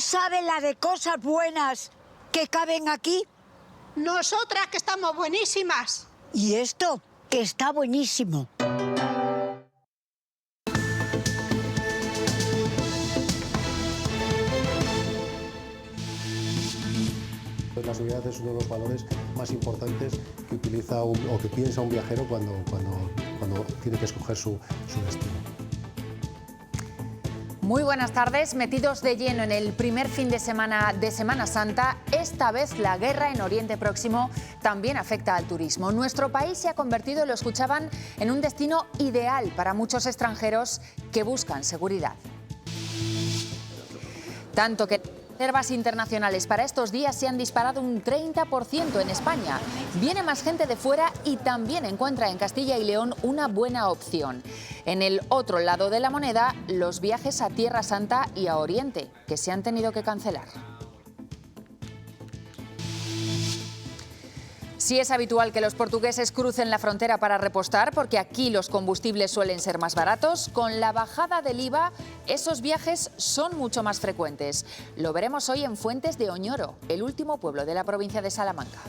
sabe la de cosas buenas que caben aquí? Nosotras, que estamos buenísimas. Y esto, que está buenísimo. La seguridad es uno de los valores más importantes que utiliza o que piensa un viajero cuando tiene que escoger su destino. Muy buenas tardes. Metidos de lleno en el primer fin de Semana Santa, esta vez la guerra en Oriente Próximo también afecta al turismo. Nuestro país se ha convertido, lo escuchaban, en un destino ideal para muchos extranjeros que buscan seguridad. Tanto que reservas internacionales para estos días se han disparado un 30% en España. Viene más gente de fuera y también encuentra en Castilla y León una buena opción. En el otro lado de la moneda, los viajes a Tierra Santa y a Oriente, que se han tenido que cancelar. Sí es habitual que los portugueses crucen la frontera para repostar, porque aquí los combustibles suelen ser más baratos. Con la bajada del IVA, esos viajes son mucho más frecuentes. Lo veremos hoy en Fuentes de Oñoro, el último pueblo de la provincia de Salamanca.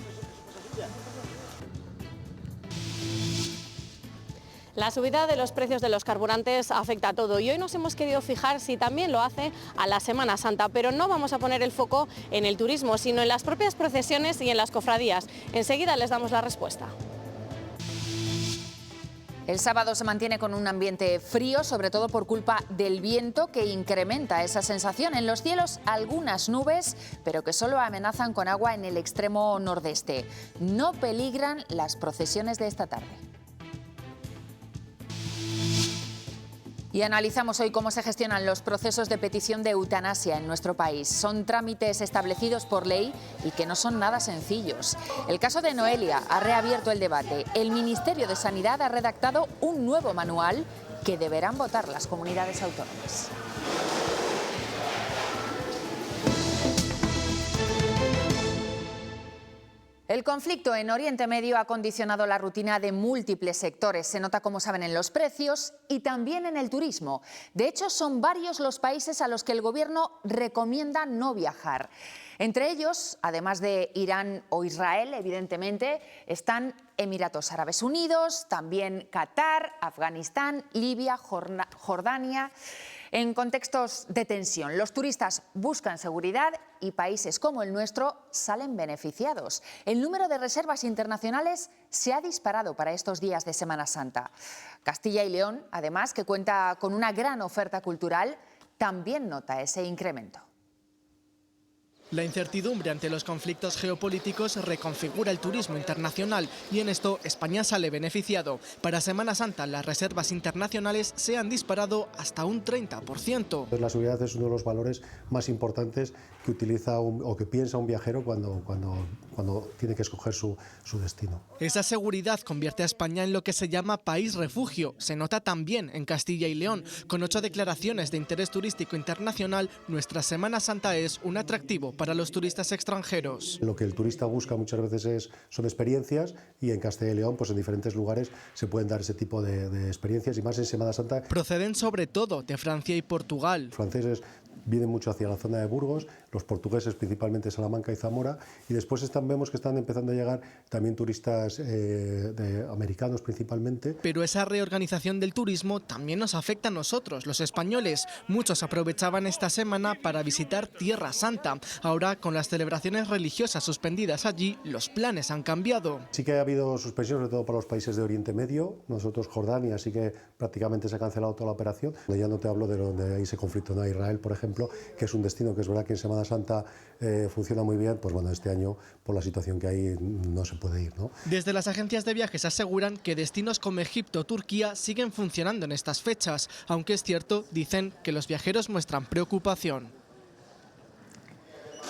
La subida de los precios de los carburantes afecta a todo y hoy nos hemos querido fijar si también lo hace a la Semana Santa, pero no vamos a poner el foco en el turismo, sino en las propias procesiones y en las cofradías. Enseguida les damos la respuesta. El sábado se mantiene con un ambiente frío, sobre todo por culpa del viento que incrementa esa sensación. En los cielos algunas nubes, pero que solo amenazan con agua en el extremo nordeste. No peligran las procesiones de esta tarde. Y analizamos hoy cómo se gestionan los procesos de petición de eutanasia en nuestro país. Son trámites establecidos por ley y que no son nada sencillos. El caso de Noelia ha reabierto el debate. El Ministerio de Sanidad ha redactado un nuevo manual que deberán votar las comunidades autónomas. El conflicto en Oriente Medio ha condicionado la rutina de múltiples sectores. Se nota, como saben, en los precios y también en el turismo. De hecho, son varios los países a los que el gobierno recomienda no viajar. Entre ellos, además de Irán o Israel, evidentemente, están Emiratos Árabes Unidos, también Qatar, Afganistán, Libia, Jordania. En contextos de tensión, los turistas buscan seguridad y países como el nuestro salen beneficiados. El número de reservas internacionales se ha disparado para estos días de Semana Santa. Castilla y León, además, que cuenta con una gran oferta cultural, también nota ese incremento. La incertidumbre ante los conflictos geopolíticos reconfigura el turismo internacional y en esto España sale beneficiado. Para Semana Santa las reservas internacionales se han disparado hasta un 30%. La seguridad es uno de los valores más importantes que utiliza o que piensa un viajero cuando tiene que escoger su destino. Esa seguridad convierte a España en lo que se llama país refugio. Se nota también en Castilla y León. Con 8 declaraciones de interés turístico internacional, nuestra Semana Santa es un atractivo para los turistas extranjeros. Lo que el turista busca muchas veces son experiencias y en Castilla y León, pues en diferentes lugares se pueden dar ese tipo de experiencias y más en Semana Santa. Proceden sobre todo de Francia y Portugal. Los franceses vienen mucho hacia la zona de Burgos, los portugueses principalmente Salamanca y Zamora, y después vemos que están empezando a llegar también turistas americanos principalmente. Pero esa reorganización del turismo también nos afecta a nosotros, los españoles. Muchos aprovechaban esta semana para visitar Tierra Santa. Ahora, con las celebraciones religiosas suspendidas allí, los planes han cambiado. Sí que ha habido suspensiones, sobre todo para los países de Oriente Medio. Nosotros, Jordania, sí que prácticamente se ha cancelado toda la operación. Ya no te hablo de donde hay ese conflicto, ¿no? Israel, por ejemplo, que es un destino que es verdad que en Semana Santa funciona muy bien, pues bueno, este año por la situación que hay no se puede ir, ¿no? Desde las agencias de viajes aseguran que destinos como Egipto o Turquía siguen funcionando en estas fechas, aunque es cierto, dicen, que los viajeros muestran preocupación.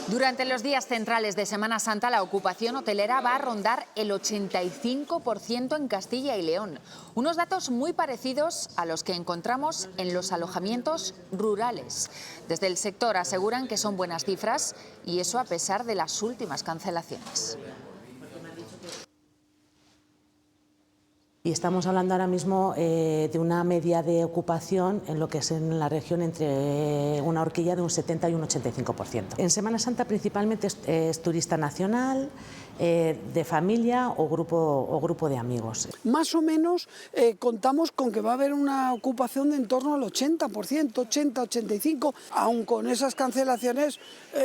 Durante los días centrales de Semana Santa, la ocupación hotelera va a rondar el 85% en Castilla y León. Unos datos muy parecidos a los que encontramos en los alojamientos rurales. Desde el sector aseguran que son buenas cifras y eso a pesar de las últimas cancelaciones. Y estamos hablando ahora mismo de una media de ocupación en lo que es en la región entre una horquilla de un 70 y un 85%. En Semana Santa principalmente es turista nacional, de familia o grupo de amigos. Más o menos contamos con que va a haber una ocupación de en torno al 80%, 80-85%. Aun con esas cancelaciones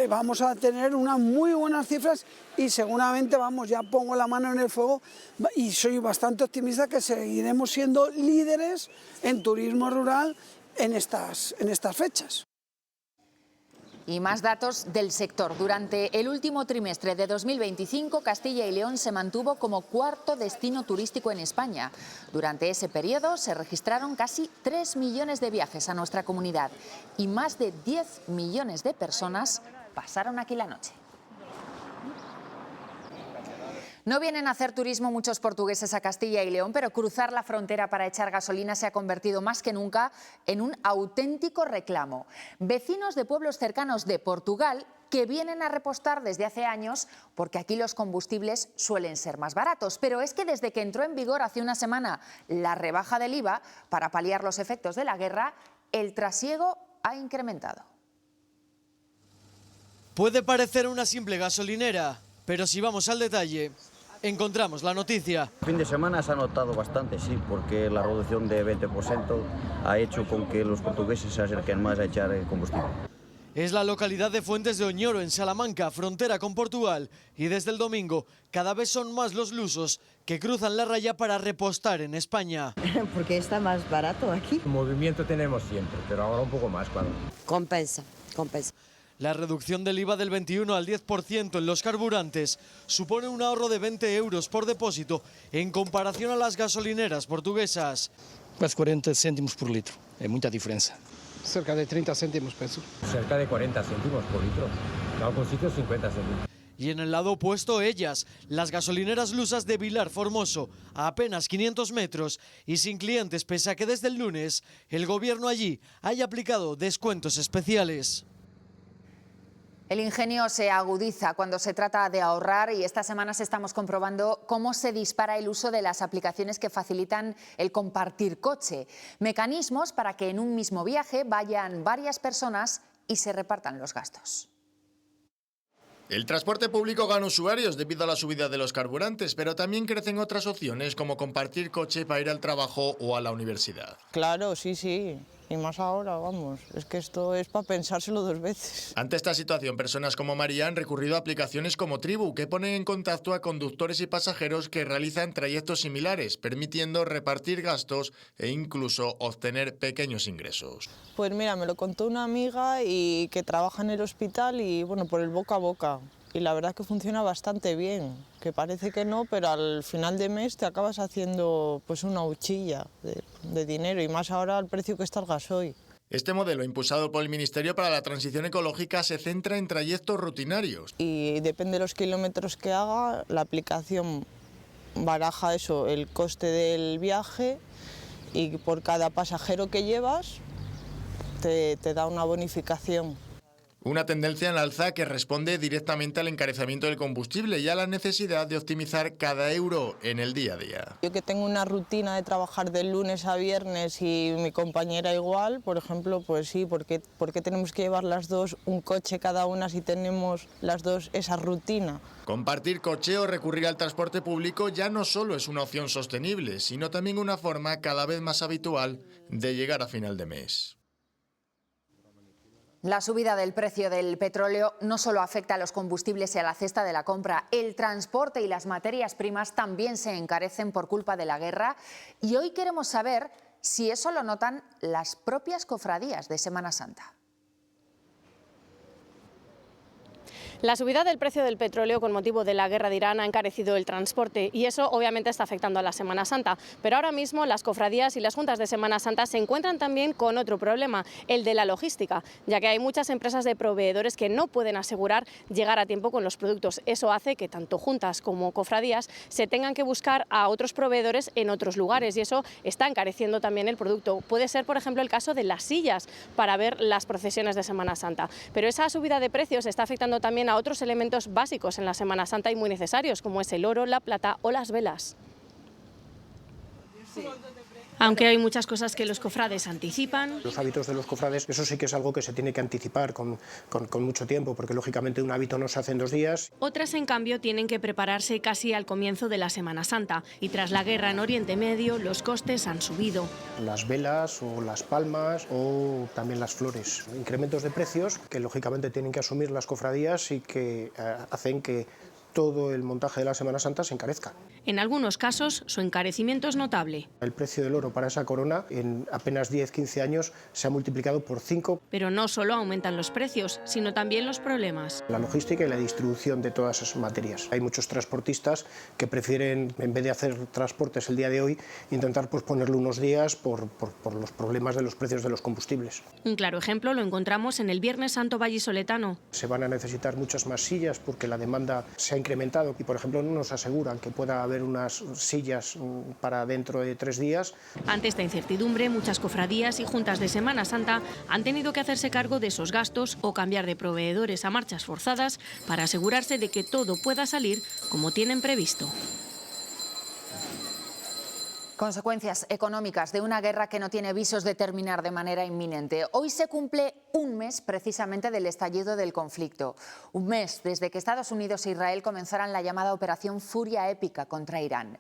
vamos a tener unas muy buenas cifras y seguramente, vamos, ya pongo la mano en el fuego y soy bastante optimista que seguiremos siendo líderes en turismo rural en estas fechas. Y más datos del sector. Durante el último trimestre de 2025, Castilla y León se mantuvo como cuarto destino turístico en España. Durante ese periodo se registraron casi 3 millones de viajes a nuestra comunidad y más de 10 millones de personas pasaron aquí la noche. No vienen a hacer turismo muchos portugueses a Castilla y León, pero cruzar la frontera para echar gasolina se ha convertido más que nunca en un auténtico reclamo. Vecinos de pueblos cercanos de Portugal que vienen a repostar desde hace años porque aquí los combustibles suelen ser más baratos. Pero es que desde que entró en vigor hace una semana la rebaja del IVA para paliar los efectos de la guerra, el trasiego ha incrementado. Puede parecer una simple gasolinera, pero si vamos al detalle, encontramos la noticia. El fin de semana se ha notado bastante, sí, porque la reducción de 20% ha hecho con que los portugueses se acerquen más a echar el combustible. Es la localidad de Fuentes de Oñoro, en Salamanca, frontera con Portugal, y desde el domingo cada vez son más los lusos que cruzan la raya para repostar en España. Porque está más barato aquí. Movimiento tenemos siempre, pero ahora un poco más, claro. Compensa. La reducción del IVA del 21 al 10% en los carburantes supone un ahorro de 20 euros por depósito en comparación a las gasolineras portuguesas. Quase 40 céntimos por litro, es mucha diferencia. Cerca de 30 céntimos peso. Cerca de 40 céntimos por litro. En algunos sitios 50 céntimos. Y en el lado opuesto ellas, las gasolineras lusas de Vilar Formoso, a apenas 500 metros y sin clientes, pese a que desde el lunes el gobierno allí haya aplicado descuentos especiales. El ingenio se agudiza cuando se trata de ahorrar y estas semanas estamos comprobando cómo se dispara el uso de las aplicaciones que facilitan el compartir coche. Mecanismos para que en un mismo viaje vayan varias personas y se repartan los gastos. El transporte público gana usuarios debido a la subida de los carburantes, pero también crecen otras opciones como compartir coche para ir al trabajo o a la universidad. Claro, sí. Y más ahora, vamos, es que esto es para pensárselo 2 veces. Ante esta situación, personas como María han recurrido a aplicaciones como Tribu, que ponen en contacto a conductores y pasajeros que realizan trayectos similares, permitiendo repartir gastos e incluso obtener pequeños ingresos. Pues mira, me lo contó una amiga y que trabaja en el hospital y bueno, por el boca a boca. Y la verdad que funciona bastante bien, que parece que no, pero al final de mes te acabas haciendo pues una huchilla de dinero y más ahora al precio que está el gasoil. Este modelo, impulsado por el Ministerio para la Transición Ecológica, se centra en trayectos rutinarios. Y depende de los kilómetros que haga, la aplicación baraja eso, el coste del viaje y por cada pasajero que llevas te da una bonificación. Una tendencia en alza que responde directamente al encarecimiento del combustible y a la necesidad de optimizar cada euro en el día a día. Yo que tengo una rutina de trabajar de lunes a viernes y mi compañera igual, por ejemplo, pues sí, ¿por qué tenemos que llevar las dos un coche cada una si tenemos las dos esa rutina? Compartir coche o recurrir al transporte público ya no solo es una opción sostenible, sino también una forma cada vez más habitual de llegar a final de mes. La subida del precio del petróleo no solo afecta a los combustibles y a la cesta de la compra, el transporte y las materias primas también se encarecen por culpa de la guerra y hoy queremos saber si eso lo notan las propias cofradías de Semana Santa. La subida del precio del petróleo con motivo de la guerra de Irán ha encarecido el transporte y eso obviamente está afectando a la Semana Santa. Pero ahora mismo las cofradías y las juntas de Semana Santa se encuentran también con otro problema, el de la logística, ya que hay muchas empresas de proveedores que no pueden asegurar llegar a tiempo con los productos. Eso hace que tanto juntas como cofradías se tengan que buscar a otros proveedores en otros lugares y eso está encareciendo también el producto. Puede ser, por ejemplo, el caso de las sillas para ver las procesiones de Semana Santa. Pero esa subida de precios está afectando también a otros elementos básicos en la Semana Santa y muy necesarios, como es el oro, la plata o las velas. Aunque hay muchas cosas que los cofrades anticipan. Los hábitos de los cofrades, eso sí que es algo que se tiene que anticipar con mucho tiempo, porque lógicamente un hábito no se hace en 2 días. Otras, en cambio, tienen que prepararse casi al comienzo de la Semana Santa. Y tras la guerra en Oriente Medio, los costes han subido. Las velas o las palmas o también las flores. Incrementos de precios que lógicamente tienen que asumir las cofradías y que hacen que todo el montaje de la Semana Santa se encarezca. En algunos casos, su encarecimiento es notable. El precio del oro para esa corona en apenas 10-15 años se ha multiplicado por 5. Pero no solo aumentan los precios, sino también los problemas. La logística y la distribución de todas esas materias. Hay muchos transportistas que prefieren, en vez de hacer transportes el día de hoy, intentar posponerlo unos días por los problemas de los precios de los combustibles. Un claro ejemplo lo encontramos en el Viernes Santo vallisoletano. Se van a necesitar muchas más sillas porque la demanda se ha incrementado y, por ejemplo, no nos aseguran que pueda haber unas sillas para dentro de 3 días. Ante esta incertidumbre, muchas cofradías y juntas de Semana Santa han tenido que hacerse cargo de esos gastos o cambiar de proveedores a marchas forzadas para asegurarse de que todo pueda salir como tienen previsto. Consecuencias económicas de una guerra que no tiene visos de terminar de manera inminente. Hoy se cumple un mes precisamente del estallido del conflicto. Un mes desde que Estados Unidos e Israel comenzaran la llamada Operación Furia Épica contra Irán.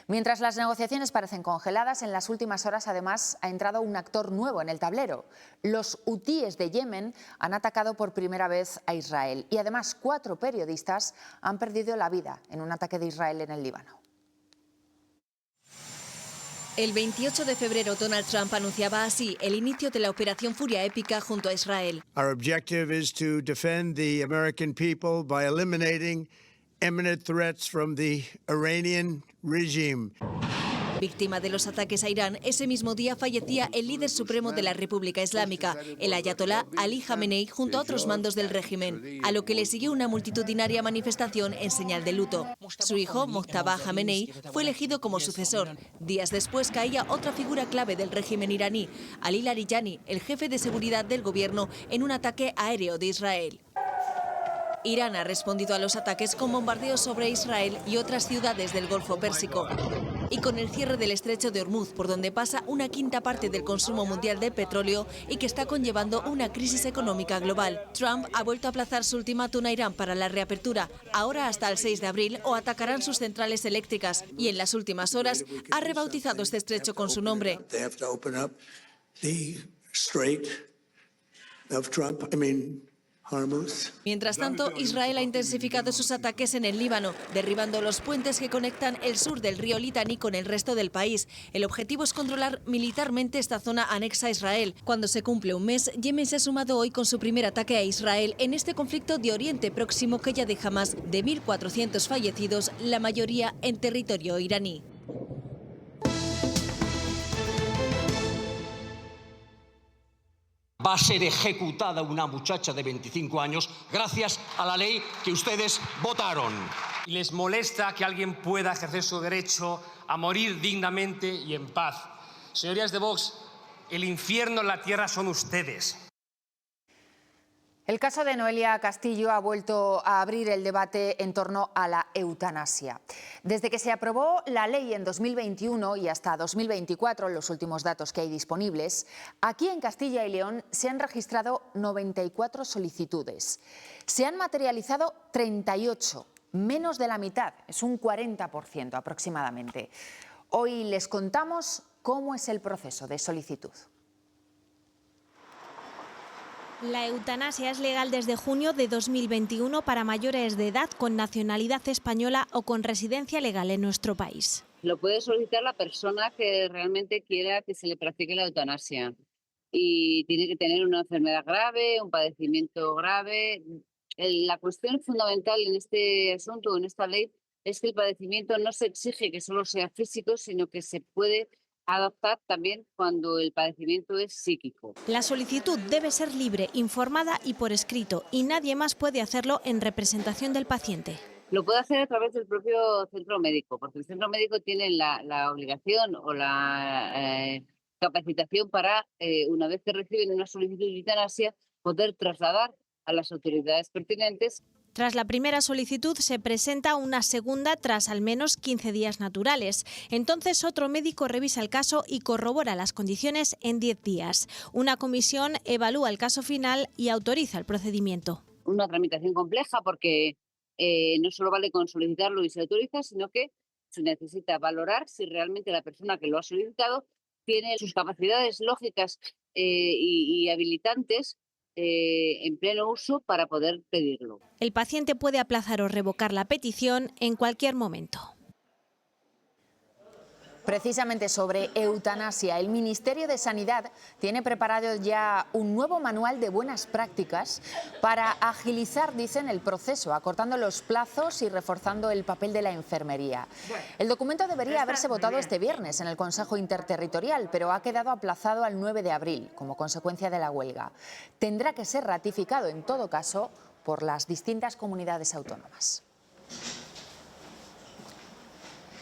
Mientras las negociaciones parecen congeladas, en las últimas horas además ha entrado un actor nuevo en el tablero. Los hutíes de Yemen han atacado por primera vez a Israel y además 4 periodistas han perdido la vida en un ataque de Israel en el Líbano. El 28 de febrero, Donald Trump anunciaba así el inicio de la Operación Furia Épica junto a Israel. Our objective is to defend the American people by eliminating imminent threats from the Iranian regime. Víctima de los ataques a Irán, ese mismo día fallecía el líder supremo de la República Islámica, el ayatolá Ali Jamenei, junto a otros mandos del régimen, a lo que le siguió una multitudinaria manifestación en señal de luto. Su hijo, Mojtaba Jamenei, fue elegido como sucesor. Días después caía otra figura clave del régimen iraní, Ali Larijani, el jefe de seguridad del gobierno, en un ataque aéreo de Israel. Irán ha respondido a los ataques con bombardeos sobre Israel y otras ciudades del Golfo Pérsico. Y con el cierre del estrecho de Hormuz, por donde pasa una quinta parte del consumo mundial de petróleo y que está conllevando una crisis económica global. Trump ha vuelto a aplazar su ultimátum a Irán para la reapertura, ahora hasta el 6 de abril, o atacarán sus centrales eléctricas. Y en las últimas horas ha rebautizado este estrecho con su nombre. Mientras tanto, Israel ha intensificado sus ataques en el Líbano, derribando los puentes que conectan el sur del río Litani con el resto del país. El objetivo es controlar militarmente esta zona anexa a Israel. Cuando se cumple un mes, Yemen se ha sumado hoy con su primer ataque a Israel en este conflicto de Oriente Próximo que ya deja más de 1.400 fallecidos, la mayoría en territorio iraní. Va a ser ejecutada una muchacha de 25 años gracias a la ley que ustedes votaron. Y les molesta que alguien pueda ejercer su derecho a morir dignamente y en paz. Señorías de Vox, el infierno en la tierra son ustedes. El caso de Noelia Castillo ha vuelto a abrir el debate en torno a la eutanasia. Desde que se aprobó la ley en 2021 y hasta 2024, los últimos datos que hay disponibles, aquí en Castilla y León se han registrado 94 solicitudes. Se han materializado 38, menos de la mitad, es un 40% aproximadamente. Hoy les contamos cómo es el proceso de solicitud. La eutanasia es legal desde junio de 2021 para mayores de edad con nacionalidad española o con residencia legal en nuestro país. Lo puede solicitar la persona que realmente quiera que se le practique la eutanasia y tiene que tener una enfermedad grave, un padecimiento grave. La cuestión fundamental en este asunto, en esta ley, es que el padecimiento no se exige que solo sea físico, sino que se puede adoptar también cuando el padecimiento es psíquico. La solicitud debe ser libre, informada y por escrito, y nadie más puede hacerlo en representación del paciente. Lo puede hacer a través del propio centro médico, porque el centro médico tiene la obligación o la capacitación para, una vez que reciben una solicitud de eutanasia, poder trasladar a las autoridades pertinentes. Tras la primera solicitud se presenta una segunda tras al menos 15 días naturales. Entonces otro médico revisa el caso y corrobora las condiciones en 10 días. Una comisión evalúa el caso final y autoriza el procedimiento. Una tramitación compleja porque no solo vale con solicitarlo y se autoriza, sino que se necesita valorar si realmente la persona que lo ha solicitado tiene sus capacidades lógicas y habilitantes en pleno uso para poder pedirlo. El paciente puede aplazar o revocar la petición en cualquier momento. Precisamente sobre eutanasia, el Ministerio de Sanidad tiene preparado ya un nuevo manual de buenas prácticas para agilizar, dicen, el proceso, acortando los plazos y reforzando el papel de la enfermería. El documento debería haberse votado este viernes en el Consejo Interterritorial, pero ha quedado aplazado al 9 de abril como consecuencia de la huelga. Tendrá que ser ratificado, en todo caso, por las distintas comunidades autónomas.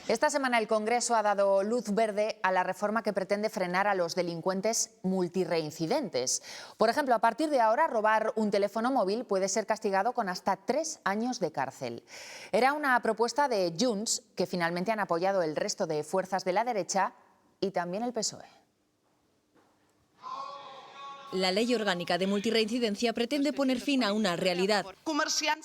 Esta semana el Congreso ha dado luz verde a la reforma que pretende frenar a los delincuentes multireincidentes. Por ejemplo, a partir de ahora, robar un teléfono móvil puede ser castigado con hasta 3 años de cárcel. Era una propuesta de Junts que finalmente han apoyado el resto de fuerzas de la derecha y también el PSOE. La ley orgánica de multirreincidencia pretende poner fin a una realidad.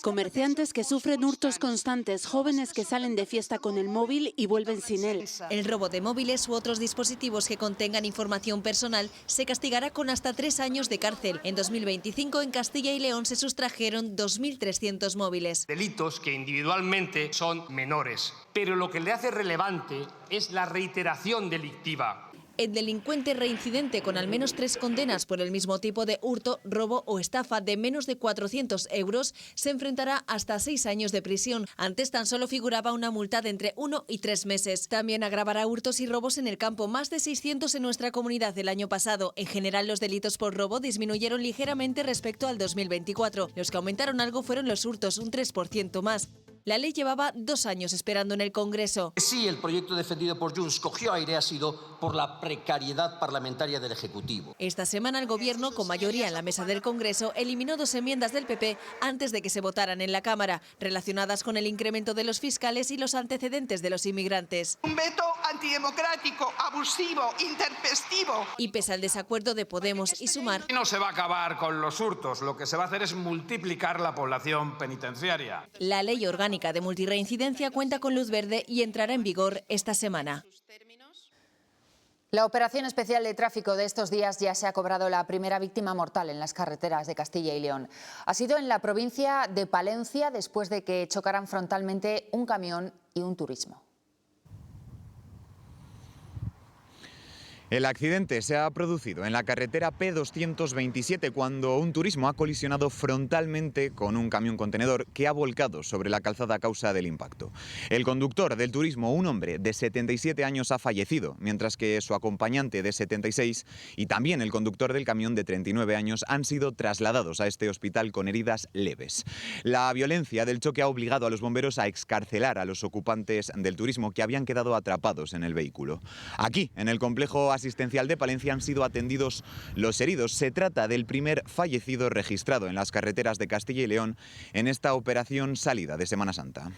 Comerciantes que sufren hurtos constantes, jóvenes que salen de fiesta con el móvil y vuelven sin él. El robo de móviles u otros dispositivos que contengan información personal se castigará con hasta 3 años de cárcel. En 2025 en Castilla y León se sustrajeron 2.300 móviles. Delitos que individualmente son menores, pero lo que le hace relevante es la reiteración delictiva. El delincuente reincidente con al menos 3 condenas por el mismo tipo de hurto, robo o estafa de menos de 400 euros se enfrentará hasta 6 años de prisión. Antes tan solo figuraba una multa de entre 1 y 3 meses. También agravará hurtos y robos en el campo, más de 600 en nuestra comunidad el año pasado. En general, los delitos por robo disminuyeron ligeramente respecto al 2024. Los que aumentaron algo fueron los hurtos, un 3% más. La ley llevaba 2 años esperando en el Congreso. Sí, el proyecto defendido por Junts cogió aire ha sido por la precariedad parlamentaria del Ejecutivo. Esta semana el Gobierno, con mayoría en la mesa del Congreso, eliminó 2 enmiendas del PP antes de que se votaran en la Cámara, relacionadas con el incremento de los fiscales y los antecedentes de los inmigrantes. Un veto antidemocrático, abusivo, intempestivo. Y pese al desacuerdo de Podemos y Sumar, no se va a acabar con los hurtos, lo que se va a hacer es multiplicar la población penitenciaria. La ley orgánica de multirreincidencia cuenta con luz verde y entrará en vigor esta semana. La operación especial de tráfico de estos días ya se ha cobrado la primera víctima mortal en las carreteras de Castilla y León. Ha sido en la provincia de Palencia después de que chocaran frontalmente un camión y un turismo. El accidente se ha producido en la carretera P227 cuando un turismo ha colisionado frontalmente con un camión contenedor que ha volcado sobre la calzada a causa del impacto. El conductor del turismo, un hombre de 77 años, ha fallecido, mientras que su acompañante de 76 y también el conductor del camión de 39 años han sido trasladados a este hospital con heridas leves. La violencia del choque ha obligado a los bomberos a excarcelar a los ocupantes del turismo que habían quedado atrapados en el vehículo. Aquí, en el complejo asistencial de Palencia, han sido atendidos los heridos. Se trata del primer fallecido registrado en las carreteras de Castilla y León en esta operación salida de Semana Santa.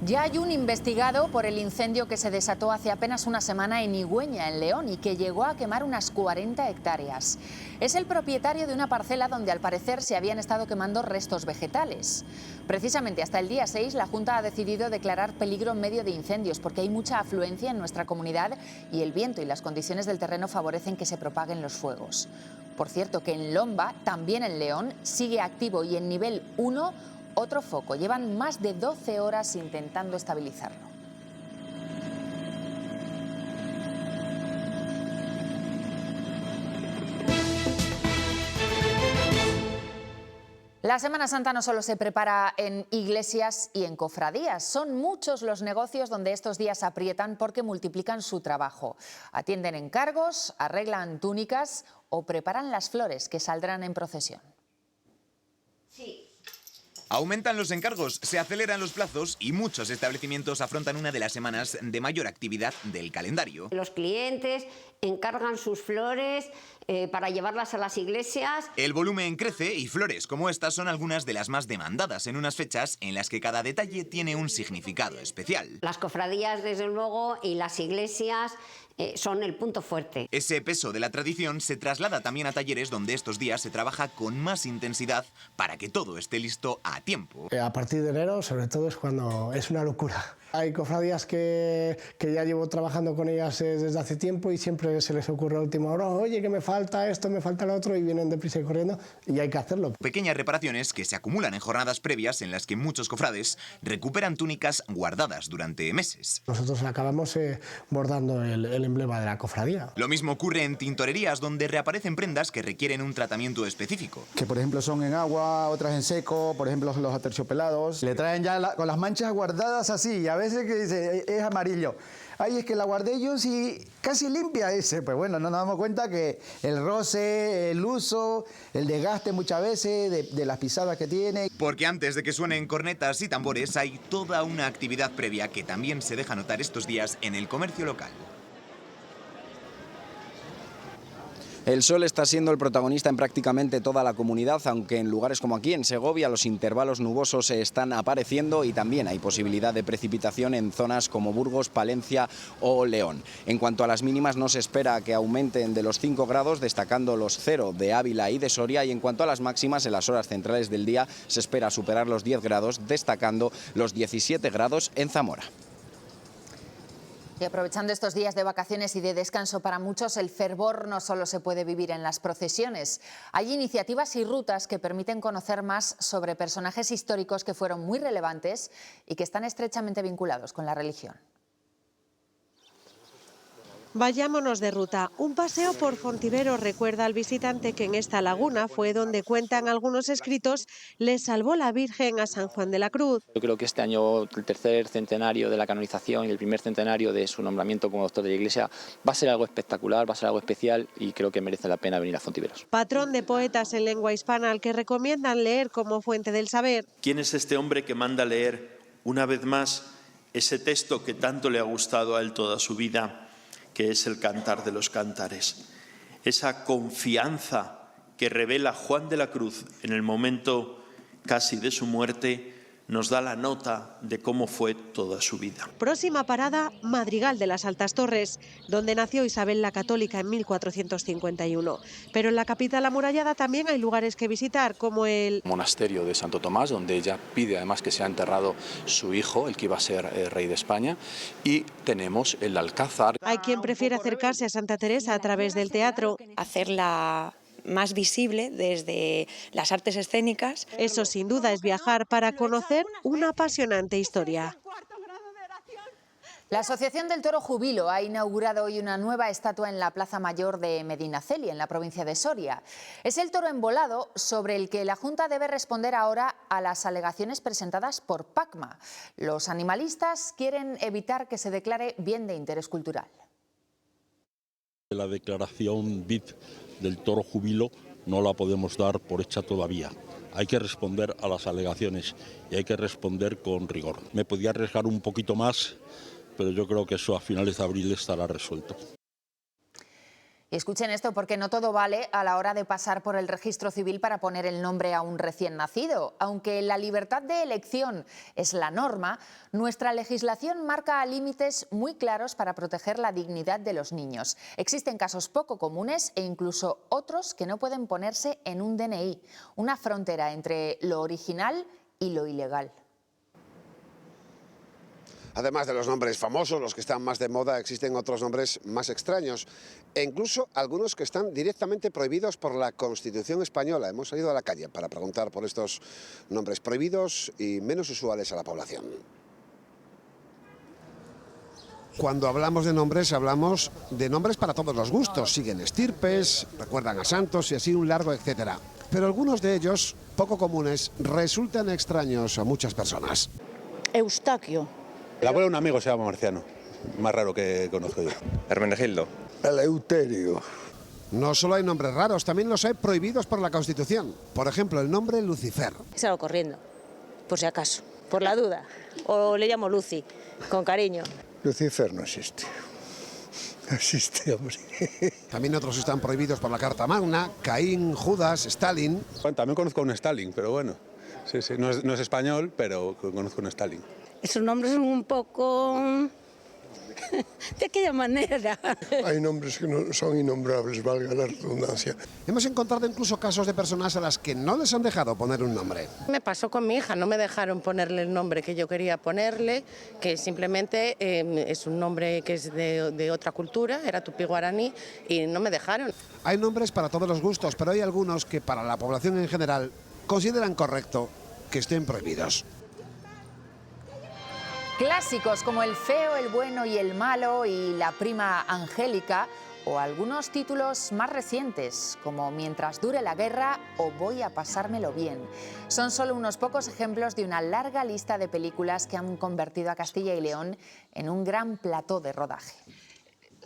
Ya hay un investigado por el incendio que se desató hace apenas una semana en Igüeña, en León, y que llegó a quemar unas 40 hectáreas. Es el propietario de una parcela donde al parecer se habían estado quemando restos vegetales. Precisamente hasta el día 6 la Junta ha decidido declarar peligro medio de incendios porque hay mucha afluencia en nuestra comunidad y el viento y las condiciones del terreno favorecen que se propaguen los fuegos. Por cierto que en Lomba, también en León, sigue activo y en nivel 1 otro foco. Llevan más de 12 horas intentando estabilizarlo. La Semana Santa no solo se prepara en iglesias y en cofradías, son muchos los negocios donde estos días aprietan porque multiplican su trabajo. Atienden encargos, arreglan túnicas o preparan las flores que saldrán en procesión. Sí. Aumentan los encargos, se aceleran los plazos y muchos establecimientos afrontan una de las semanas de mayor actividad del calendario. Los clientes encargan sus flores para llevarlas a las iglesias. El volumen crece y flores como estas son algunas de las más demandadas en unas fechas en las que cada detalle tiene un significado especial. Las cofradías, desde luego, y las iglesias son el punto fuerte. Ese peso de la tradición se traslada también a talleres donde estos días se trabaja con más intensidad para que todo esté listo a tiempo. A partir de enero, sobre todo, es cuando es una locura. Hay cofradías que ya llevo trabajando con ellas desde hace tiempo y siempre se les ocurre a última hora, oye, que me falta esto, me falta lo otro, y vienen deprisa y corriendo, y hay que hacerlo. Pequeñas reparaciones que se acumulan en jornadas previas en las que muchos cofrades recuperan túnicas guardadas durante meses. Nosotros acabamos bordando el emblema de la cofradía. Lo mismo ocurre en tintorerías donde reaparecen prendas que requieren un tratamiento específico. Que por ejemplo son en agua, otras en seco, por ejemplo los aterciopelados. Le traen ya con las manchas guardadas así, y a veces que dice es amarillo. Ay, es que la guardé yo sí, casi limpia ese. Pues bueno, no nos damos cuenta que el roce, el uso, el desgaste muchas veces de las pisadas que tiene. Porque antes de que suenen cornetas y tambores hay toda una actividad previa que también se deja notar estos días en el comercio local. El sol está siendo el protagonista en prácticamente toda la comunidad, aunque en lugares como aquí en Segovia los intervalos nubosos se están apareciendo y también hay posibilidad de precipitación en zonas como Burgos, Palencia o León. En cuanto a las mínimas, no se espera que aumenten de los 5 grados, destacando los 0 de Ávila y de Soria, y en cuanto a las máximas, en las horas centrales del día se espera superar los 10 grados, destacando los 17 grados en Zamora. Y aprovechando estos días de vacaciones y de descanso para muchos, el fervor no solo se puede vivir en las procesiones. Hay iniciativas y rutas que permiten conocer más sobre personajes históricos que fueron muy relevantes y que están estrechamente vinculados con la religión. Vayámonos de ruta. Un paseo por Fontivero recuerda al visitante que en esta laguna fue donde, cuentan algunos escritos, le salvó la Virgen a San Juan de la Cruz. Yo creo que este año, el tercer centenario de la canonización y el primer centenario de su nombramiento como doctor de la Iglesia, va a ser algo espectacular, va a ser algo especial y creo que merece la pena venir a Fontiveros. Patrón de poetas en lengua hispana al que recomiendan leer como fuente del saber. ¿Quién es este hombre que manda leer una vez más ese texto que tanto le ha gustado a él toda su vida, que es el Cantar de los Cantares? Esa confianza que revela Juan de la Cruz en el momento casi de su muerte nos da la nota de cómo fue toda su vida. Próxima parada, Madrigal de las Altas Torres, donde nació Isabel la Católica en 1451. Pero en la capital amurallada también hay lugares que visitar, como el monasterio de Santo Tomás, donde ella pide además que sea enterrado su hijo, el que iba a ser rey de España, y tenemos el Alcázar. Hay quien prefiere acercarse a Santa Teresa a través del teatro. Hacerla más visible desde las artes escénicas. Eso sin duda es viajar para conocer una apasionante historia. La Asociación del Toro Jubilo ha inaugurado hoy una nueva estatua en la Plaza Mayor de Medinaceli, en la provincia de Soria. Es el toro embolado sobre el que la Junta debe responder ahora a las alegaciones presentadas por PACMA. Los animalistas quieren evitar que se declare bien de interés cultural. La declaración BID del toro jubilo no la podemos dar por hecha todavía. Hay que responder a las alegaciones y hay que responder con rigor. Me podía arriesgar un poquito más, pero yo creo que eso a finales de abril estará resuelto. Y escuchen esto, porque no todo vale a la hora de pasar por el registro civil para poner el nombre a un recién nacido. Aunque la libertad de elección es la norma, nuestra legislación marca límites muy claros para proteger la dignidad de los niños. Existen casos poco comunes e incluso otros que no pueden ponerse en un DNI, una frontera entre lo original y lo ilegal. Además de los nombres famosos, los que están más de moda, existen otros nombres más extraños e incluso algunos que están directamente prohibidos por la Constitución española. Hemos salido a la calle para preguntar por estos nombres prohibidos y menos usuales a la población. Cuando hablamos de nombres, hablamos de nombres para todos los gustos. Siguen estirpes, recuerdan a santos y así un largo etcétera. Pero algunos de ellos, poco comunes, resultan extraños a muchas personas. Eustaquio. El abuelo de un amigo se llama Marciano, más raro que conozco yo. Hermenegildo. Eleuterio. No solo hay nombres raros, también los hay prohibidos por la Constitución. Por ejemplo, el nombre Lucifer. Salgo corriendo. por si acaso, por la duda. O le llamo Lucy, con cariño. Lucifer no existe. No existe, hombre. También otros están prohibidos por la Carta Magna: Caín, Judas, Stalin. Bueno, también conozco a un Stalin, pero bueno, sí, no es español, pero conozco a un Stalin. Esos nombres son un poco... de aquella manera. Hay nombres que no son innombrables, valga la redundancia. Hemos encontrado incluso casos de personas a las que no les han dejado poner un nombre. Me pasó con mi hija, no me dejaron ponerle el nombre que yo quería ponerle, que simplemente es un nombre que es de otra cultura, era tupí guaraní, y no me dejaron. Hay nombres para todos los gustos, pero hay algunos que para la población en general consideran correcto que estén prohibidos. Clásicos como El feo, el bueno y el malo y La prima Angélica, o algunos títulos más recientes como Mientras dure la guerra o Voy a pasármelo bien. Son solo unos pocos ejemplos de una larga lista de películas que han convertido a Castilla y León en un gran plató de rodaje.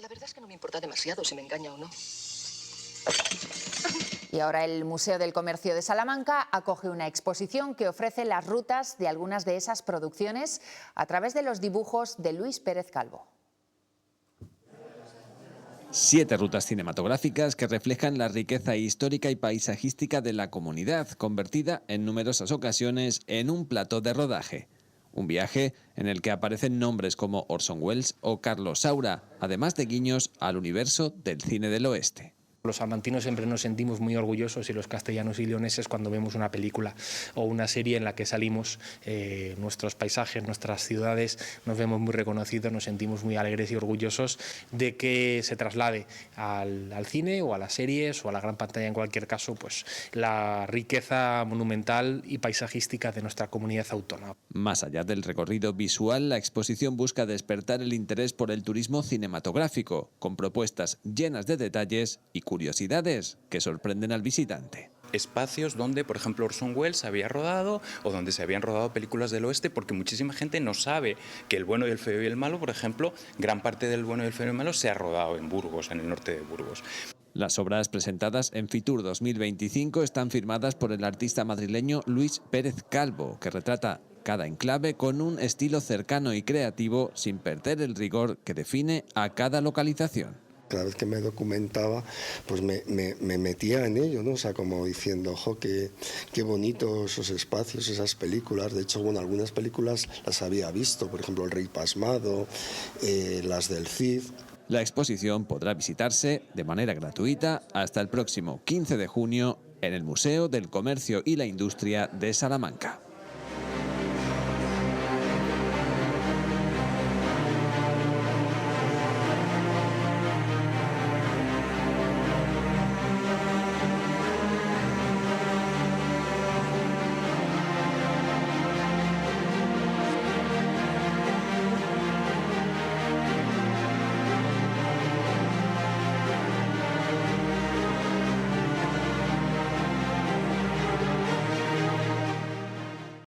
La verdad es que no me importa demasiado si me engaña o no. Y ahora el Museo del Comercio de Salamanca acoge una exposición que ofrece las rutas de algunas de esas producciones a través de los dibujos de Luis Pérez Calvo. 7 rutas cinematográficas que reflejan la riqueza histórica y paisajística de la comunidad, convertida en numerosas ocasiones en un plató de rodaje. Un viaje en el que aparecen nombres como Orson Welles o Carlos Saura, además de guiños al universo del cine del oeste. Los salmantinos siempre nos sentimos muy orgullosos, y los castellanos y leoneses, cuando vemos una película o una serie en la que salimos, nuestros paisajes, nuestras ciudades, nos vemos muy reconocidos, nos sentimos muy alegres y orgullosos de que se traslade al cine o a las series o a la gran pantalla, en cualquier caso, pues la riqueza monumental y paisajística de nuestra comunidad autónoma. Más allá del recorrido visual, la exposición busca despertar el interés por el turismo cinematográfico, con propuestas llenas de detalles y curiosidades que sorprenden al visitante. Espacios donde, por ejemplo, Orson Welles había rodado o donde se habían rodado películas del oeste, porque muchísima gente no sabe que El bueno y el feo y el malo, por ejemplo, gran parte del Bueno y el feo y el malo se ha rodado en Burgos, en el norte de Burgos. Las obras presentadas en Fitur 2025 están firmadas por el artista madrileño Luis Pérez Calvo, que retrata cada enclave con un estilo cercano y creativo sin perder el rigor que define a cada localización. Cada vez que me documentaba, pues me metía en ello, ¿no? O sea, como diciendo, ojo, qué bonitos esos espacios, esas películas. De hecho, bueno, algunas películas las había visto, por ejemplo, El rey pasmado, las del Cid. La exposición podrá visitarse de manera gratuita hasta el próximo 15 de junio en el Museo del Comercio y la Industria de Salamanca.